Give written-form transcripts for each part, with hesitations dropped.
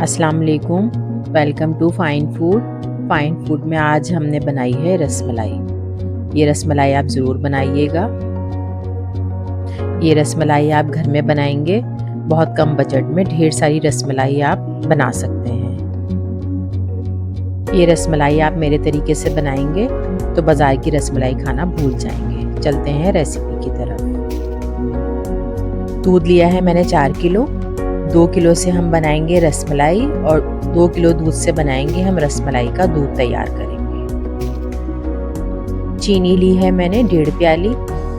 अस्सलाम वालेकुम, welcome to fine food. Fine food में आज हमने बनाई है रसमलाई। ये रसमलाई आप ज़रूर बनाइएगा। ये रसमलाई आप घर में बनाएंगे, बहुत कम बजट में ढेर सारी रसमलाई आप बना सकते हैं। ये रसमलाई आप मेरे तरीके से बनाएंगे तो बाज़ार की रसमलाई खाना भूल जाएंगे। चलते हैं रेसिपी की तरफ। दूध लिया है मैंने 4 किलो। 2 किलो से हम बनाएंगे रसमलाई और 2 किलो दूध से बनाएंगे हम रसमलाई का दूध तैयार करेंगे। चीनी ली है मैंने 1.5 प्याली।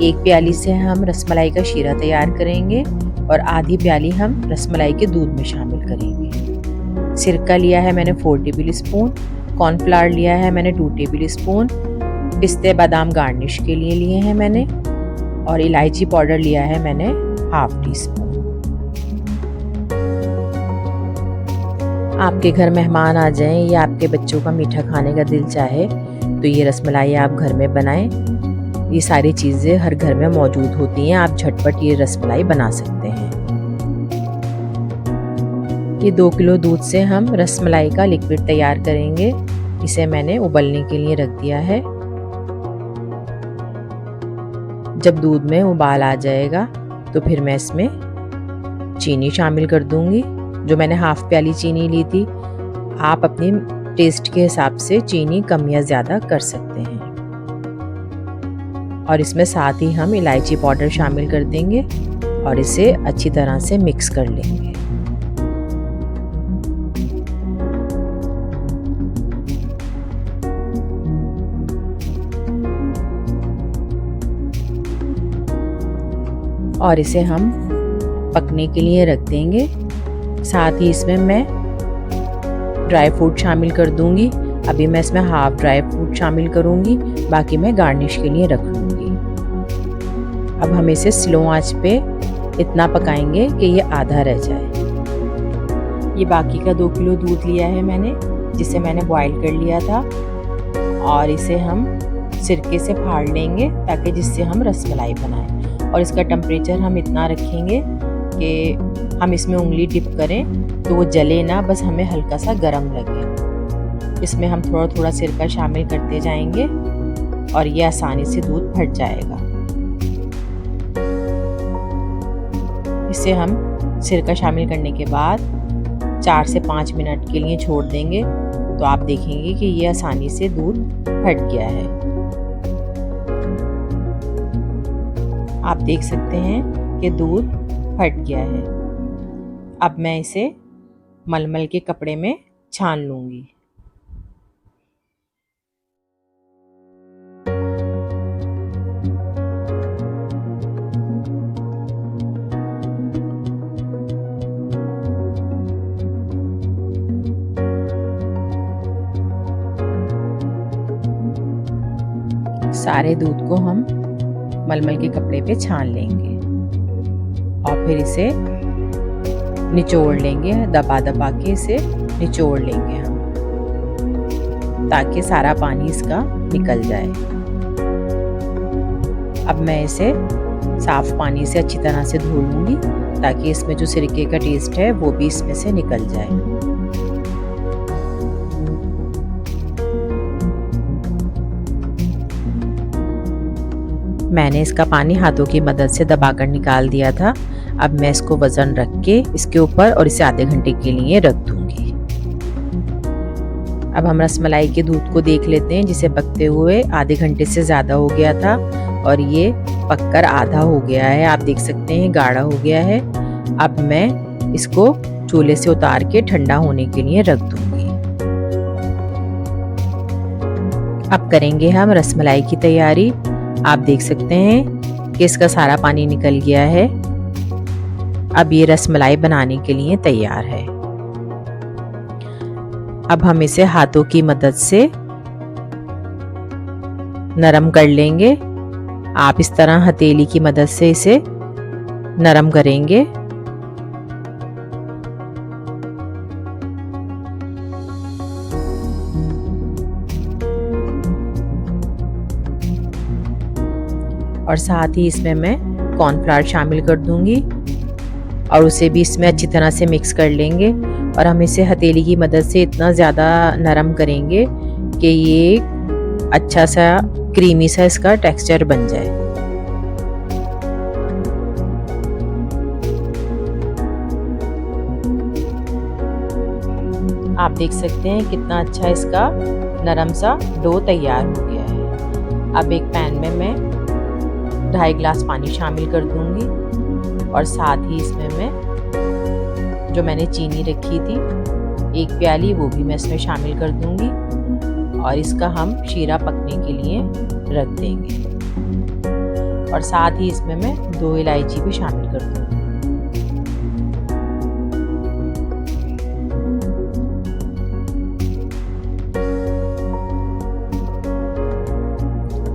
1 प्याली से हम रसमलाई का शीरा तैयार करेंगे और आधी प्याली हम रसमलाई के दूध में शामिल करेंगे। सिरका लिया है मैंने 4 टेबल स्पून। कॉर्नफ्लावर लिया है मैंने 2 टेबल स्पून। पिस्ते बादाम गार्निश के लिए हैं मैंने, और इलायची पाउडर लिया है मैंने 1/2 टीस्पून। आपके घर मेहमान आ जाएं या आपके बच्चों का मीठा खाने का दिल चाहे तो ये रसमलाई आप घर में बनाएं। ये सारी चीज़ें हर घर में मौजूद होती हैं, आप झटपट ये रसमलाई बना सकते हैं। ये 2 किलो दूध से हम रसमलाई का लिक्विड तैयार करेंगे। इसे मैंने उबलने के लिए रख दिया है। जब दूध में उबाल आ जाएगा तो फिर मैं इसमें चीनी शामिल कर दूंगी। जो मैंने 1/2 प्याली चीनी ली थी, आप अपने टेस्ट के हिसाब से चीनी कम या ज़्यादा कर सकते हैं। और इसमें साथ ही हम इलायची पाउडर शामिल कर देंगे और इसे अच्छी तरह से मिक्स कर लेंगे। और इसे हम पकने के लिए रख देंगे। साथ ही इसमें मैं ड्राई फ्रूट शामिल कर दूंगी। अभी मैं इसमें 1/2 ड्राई फ्रूट शामिल करूंगी, बाकी मैं गार्निश के लिए रख लूंगी। अब हम इसे स्लो आंच पे इतना पकाएंगे कि ये आधा रह जाए। ये बाकी का 2 किलो दूध लिया है मैंने, जिसे मैंने बॉईल कर लिया था, और इसे हम सिरके से फाड़ लेंगे ताकि जिससे हम रसमलाई बनाएं। और इसका टेम्परेचर हम इतना रखेंगे कि हम इसमें उंगली डिप करें तो वो जले ना, बस हमें हल्का सा गरम लगे। इसमें हम थोड़ा थोड़ा सिरका शामिल करते जाएंगे और ये आसानी से दूध फट जाएगा। इसे हम सिरका शामिल करने के बाद 4 से 5 मिनट के लिए छोड़ देंगे तो आप देखेंगे कि ये आसानी से दूध फट गया है। आप देख सकते हैं कि दूध फट गया है। अब मैं इसे मलमल के कपड़े में छान लूंगी। सारे दूध को हम मलमल के कपड़े पे छान लेंगे और फिर इसे निचोड़ लेंगे। दबा दबा के इसे निचोड़ लेंगे हम, ताकि सारा पानी इसका निकल जाए। अब मैं इसे साफ पानी से अच्छी तरह से धो लूंगी ताकि इसमें जो सिरके का टेस्ट है वो भी इसमें से निकल जाए। मैंने इसका पानी हाथों की मदद से दबाकर निकाल दिया था। अब मैं इसको वजन रख के इसके ऊपर और इसे आधे घंटे के लिए रख दूंगी। अब हम रसमलाई के दूध को देख लेते हैं, जिसे पकते हुए आधे घंटे से ज़्यादा हो गया था और ये पककर आधा हो गया है। आप देख सकते हैं गाढ़ा हो गया है। अब मैं इसको चूल्हे से उतार के ठंडा होने के लिए रख दूंगी। अब करेंगे हम रसमलाई की तैयारी। आप देख सकते हैं कि इसका सारा पानी निकल गया है। अब ये रसमलाई बनाने के लिए तैयार है। अब हम इसे हाथों की मदद से नरम कर लेंगे। आप इस तरह हथेली की मदद से इसे नरम करेंगे। और साथ ही इसमें मैं कॉर्नफ्लावर शामिल कर दूंगी और उसे भी इसमें अच्छी तरह से मिक्स कर लेंगे और हम इसे हथेली की मदद से इतना ज़्यादा नरम करेंगे कि ये अच्छा सा क्रीमी सा इसका टेक्सचर बन जाए। आप देख सकते हैं कितना अच्छा इसका नरम सा डो तैयार हो गया है। अब एक पैन में मैं 2.5 गिलास पानी शामिल कर दूंगी और साथ ही इसमें मैं जो मैंने चीनी रखी थी 1 प्याली वो भी मैं इसमें शामिल कर दूंगी और इसका हम शीरा पकने के लिए रख देंगे। और साथ ही इसमें मैं 2 इलायची भी शामिल कर दूंगी।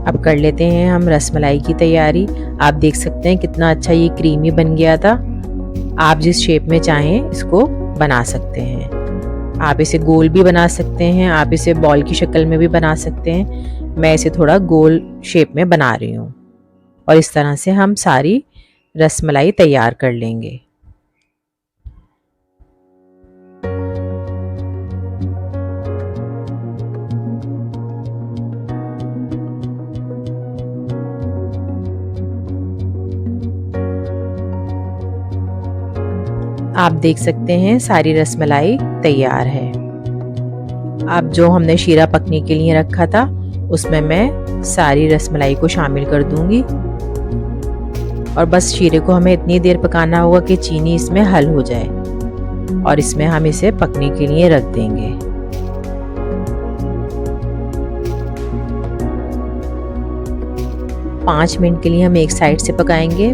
अब कर लेते हैं हम रसमलाई की तैयारी। आप देख सकते हैं कितना अच्छा ये क्रीमी बन गया था। आप जिस शेप में चाहें इसको बना सकते हैं। आप इसे गोल भी बना सकते हैं, आप इसे बॉल की शक्ल में भी बना सकते हैं। मैं इसे थोड़ा गोल शेप में बना रही हूँ और इस तरह से हम सारी रसमलाई तैयार कर लेंगे। आप देख सकते हैं सारी रसमलाई तैयार है। अब जो हमने शीरा पकने के लिए रखा था उसमें मैं सारी रसमलाई को शामिल कर दूंगी और बस शीरे को हमें इतनी देर पकाना होगा कि चीनी इसमें हल हो जाए और इसमें हम इसे पकने के लिए रख देंगे। पाँच मिनट के लिए हम एक साइड से पकाएंगे।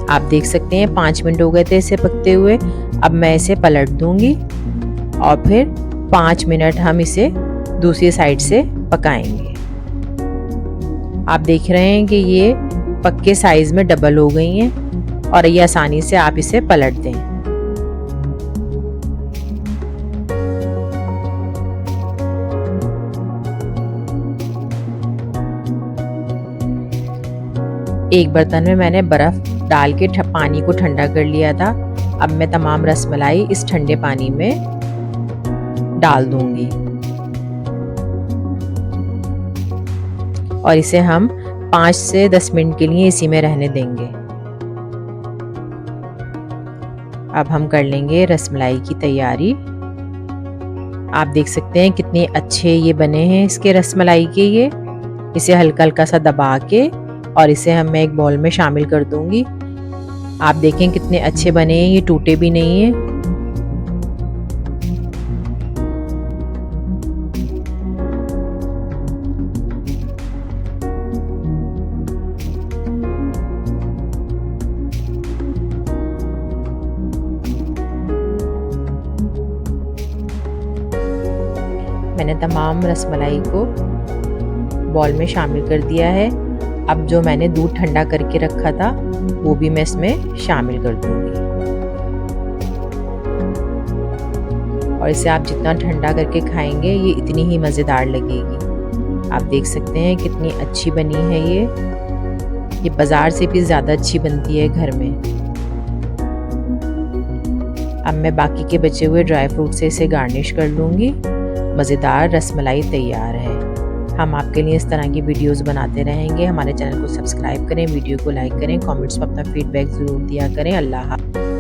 आप देख सकते हैं 5 मिनट हो गए थे इसे पकते हुए। अब मैं इसे पलट दूंगी और फिर 5 मिनट हम इसे दूसरी साइड से पकाएंगे। आप देख रहे हैं कि ये पक्के साइज में डबल हो गई हैं और ये आसानी से आप इसे पलट दें। एक बर्तन में मैंने बर्फ डाल के पानी को ठंडा कर लिया था। अब मैं तमाम रसमलाई इस ठंडे पानी में डाल दूंगी और इसे हम 5 से 10 मिनट के लिए इसी में रहने देंगे। अब हम कर लेंगे रसमलाई की तैयारी। आप देख सकते हैं कितने अच्छे ये बने हैं इसके रसमलाई के। ये इसे हल्का हल्का सा दबा के और इसे हम मैं एक बाउल में शामिल कर दूंगी। आप देखें कितने अच्छे बने हैं, ये टूटे भी नहीं हैं। मैंने तमाम रसमलाई को बाउल में शामिल कर दिया है। अब जो मैंने दूध ठंडा करके रखा था वो भी मैं इसमें शामिल कर दूंगी और इसे आप जितना ठंडा करके खाएंगे ये इतनी ही मज़ेदार लगेगी। आप देख सकते हैं कितनी अच्छी बनी है ये बाज़ार से भी ज़्यादा अच्छी बनती है घर में। अब मैं बाकी के बचे हुए ड्राई फ्रूट से इसे गार्निश कर लूँगी। मज़ेदार रसमलाई तैयार है। हम आपके लिए इस तरह की वीडियोस बनाते रहेंगे। हमारे चैनल को सब्सक्राइब करें, वीडियो को लाइक करें, कमेंट्स में अपना फीडबैक ज़रूर दिया करें। अल्लाह हाफ़िज़।